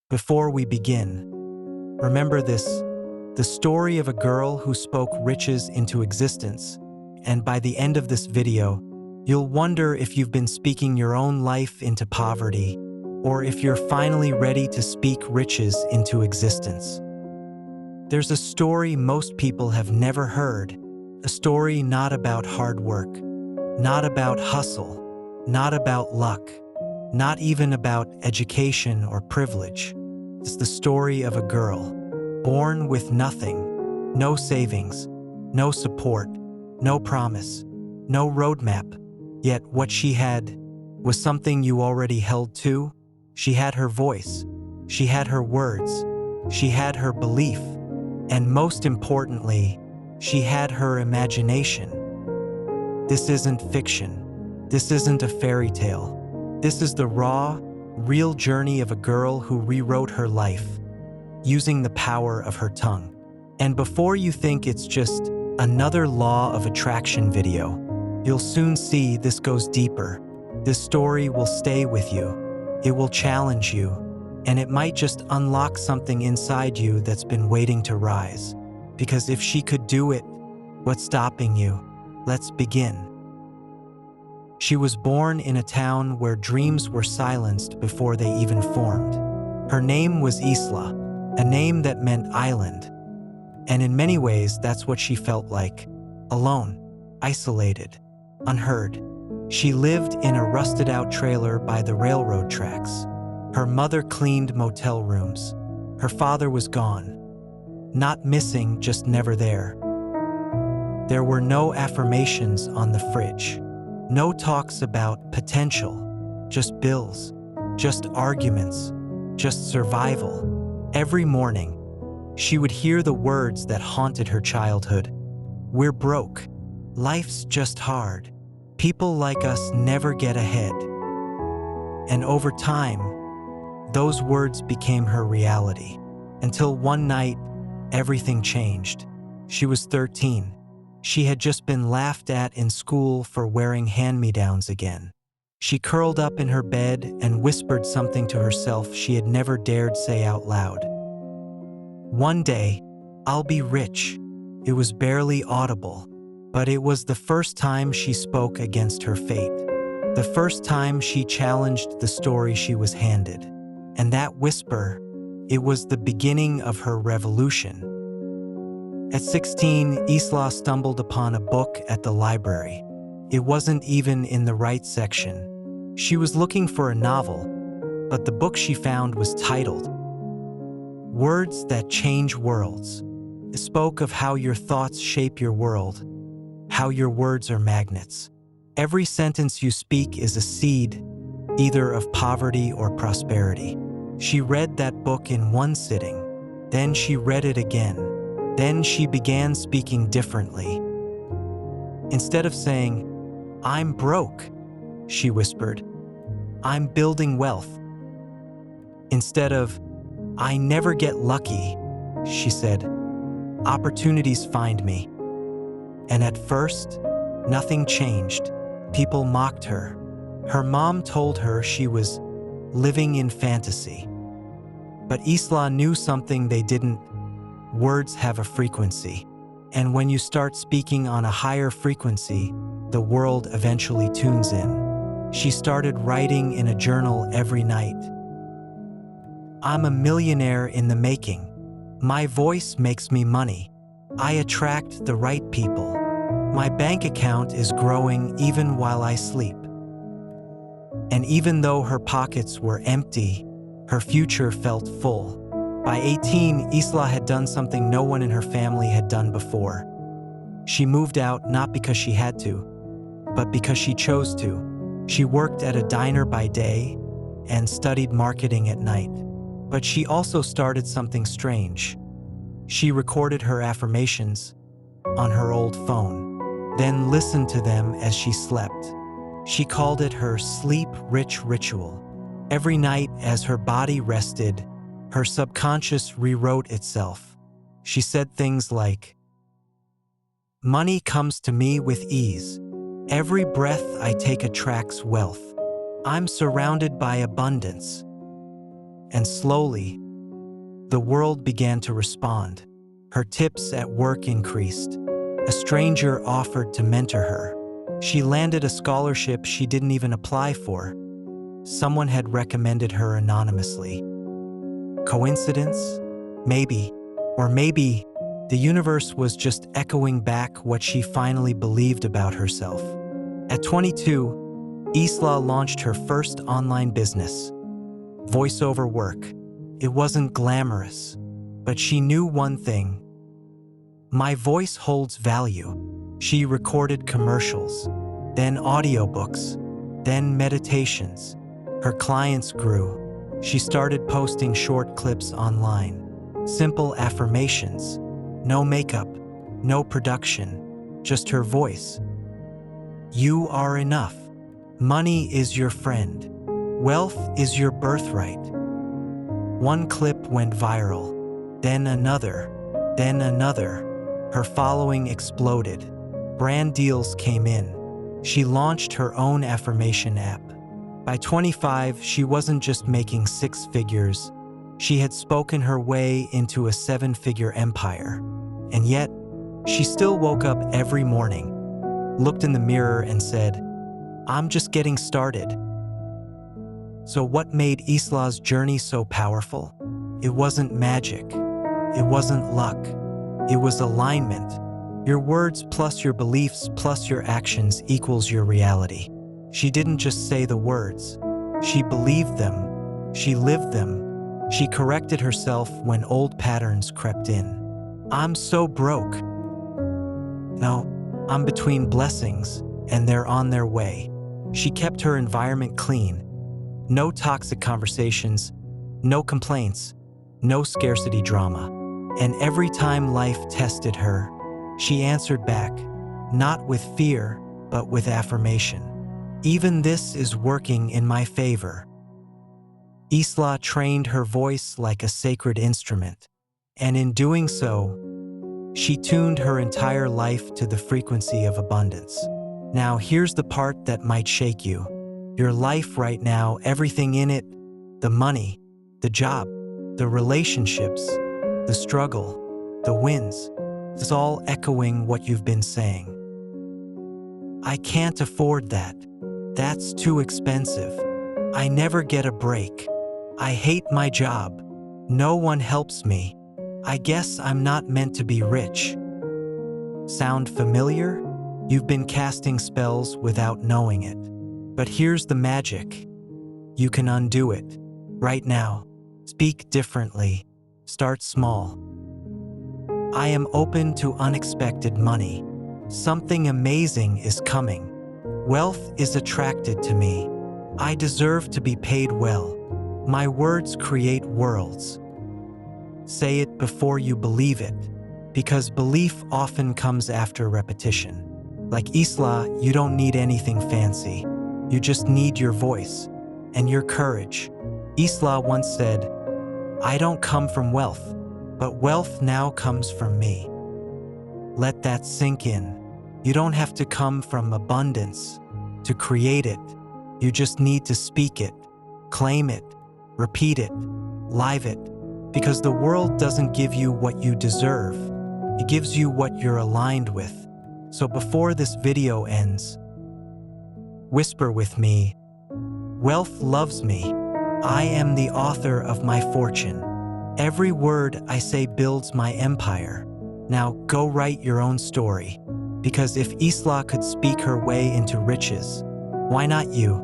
Before we begin, remember this: the story of a girl who spoke riches into existence. And by the end of this video, you'll wonder if you've been speaking your own life into poverty, or if you're finally ready to speak riches into existence. There's a story most people have never heard, a story not about hard work, not about hustle, not about luck, not even about education or privilege. It's the story of a girl, born with nothing, no savings, no support, no promise, no roadmap. Yet what she had was something you already held to. She had her voice, she had her words, she had her belief, and most importantly, she had her imagination. This isn't fiction. This isn't a fairy tale. This is the raw, real journey of a girl who rewrote her life using the power of her tongue. And before you think it's just another law of attraction video, you'll soon see this goes deeper. This story will stay with you. It will challenge you, and it might just unlock something inside you that's been waiting to rise. Because if she could do it, what's stopping you? Let's begin. She was born in a town where dreams were silenced before they even formed. Her name was Isla, a name that meant island. And in many ways, that's what she felt like: alone, isolated, unheard. She lived in a rusted-out trailer by the railroad tracks. Her mother cleaned motel rooms. Her father was gone. Not missing, just never there. There were no affirmations on the fridge. No talks about potential. Just bills. Just arguments. Just survival. Every morning, she would hear the words that haunted her childhood. We're broke. Life's just hard. People like us never get ahead. And over time, those words became her reality. Until one night, everything changed. She was 13. She had just been laughed at in school for wearing hand-me-downs again. She curled up in her bed and whispered something to herself she had never dared say out loud. One day, I'll be rich. It was barely audible, but it was the first time she spoke against her fate. The first time she challenged the story she was handed. And that whisper, it was the beginning of her revolution. At 16, Isla stumbled upon a book at the library. It wasn't even in the right section. She was looking for a novel, but the book she found was titled Words That Change Worlds. It spoke of how your thoughts shape your world, how your words are magnets. Every sentence you speak is a seed, either of poverty or prosperity. She read that book in one sitting. Then she read it again. Then she began speaking differently. Instead of saying, "I'm broke," she whispered, "I'm building wealth." Instead of, "I never get lucky," she said, "Opportunities find me." And at first, nothing changed. People mocked her. Her mom told her she was living in fantasy. But Isla knew something they didn't. Words have a frequency. And when you start speaking on a higher frequency, the world eventually tunes in. She started writing in a journal every night. "I'm a millionaire in the making. My voice makes me money. I attract the right people. My bank account is growing even while I sleep." And even though her pockets were empty, her future felt full. By 18, Isla had done something no one in her family had done before. She moved out not because she had to, but because she chose to. She worked at a diner by day and studied marketing at night. But she also started something strange. She recorded her affirmations on her old phone, then listened to them as she slept. She called it her sleep-rich ritual. Every night as her body rested, her subconscious rewrote itself. She said things like, "Money comes to me with ease. Every breath I take attracts wealth. I'm surrounded by abundance." And slowly, the world began to respond. Her tips at work increased. A stranger offered to mentor her. She landed a scholarship she didn't even apply for. Someone had recommended her anonymously. Coincidence? Maybe. Or maybe the universe was just echoing back what she finally believed about herself. At 22, Isla launched her first online business, voiceover work. It wasn't glamorous, but she knew one thing. My voice holds value. She recorded commercials, then audiobooks, then meditations. Her clients grew. She started posting short clips online. Simple affirmations. No makeup, no production, just her voice. You are enough. Money is your friend. Wealth is your birthright. One clip went viral, then another, then another. Her following exploded. Brand deals came in. She launched her own affirmation app. By 25, she wasn't just making six figures. She had spoken her way into a seven-figure empire. And yet, she still woke up every morning, looked in the mirror and said, I'm just getting started. So what made Isla's journey so powerful? It wasn't magic. It wasn't luck. It was alignment. Your words plus your beliefs plus your actions equals your reality. She didn't just say the words. She believed them. She lived them. She corrected herself when old patterns crept in. I'm so broke. No, I'm between blessings, and they're on their way. She kept her environment clean. No toxic conversations, no complaints, no scarcity drama. And every time life tested her, she answered back, not with fear, but with affirmation. Even this is working in my favor. Isla trained her voice like a sacred instrument, and in doing so, she tuned her entire life to the frequency of abundance. Now, here's the part that might shake you. Your life right now, everything in it, the money, the job, the relationships, the struggle, the wins, it's all echoing what you've been saying. I can't afford that. That's too expensive. I never get a break. I hate my job. No one helps me. I guess I'm not meant to be rich. Sound familiar? You've been casting spells without knowing it. But here's the magic. You can undo it. Right now. Speak differently. Start small. I am open to unexpected money. Something amazing is coming. Wealth is attracted to me. I deserve to be paid well. My words create worlds. Say it before you believe it, because belief often comes after repetition. Like Isla, you don't need anything fancy. You just need your voice and your courage. Isla once said, I don't come from wealth, but wealth now comes from me. Let that sink in. You don't have to come from abundance to create it. You just need to speak it, claim it, repeat it, live it, because the world doesn't give you what you deserve. It gives you what you're aligned with. So before this video ends, whisper with me, wealth loves me. I am the author of my fortune. Every word I say builds my empire. Now go write your own story, because if Isla could speak her way into riches, why not you?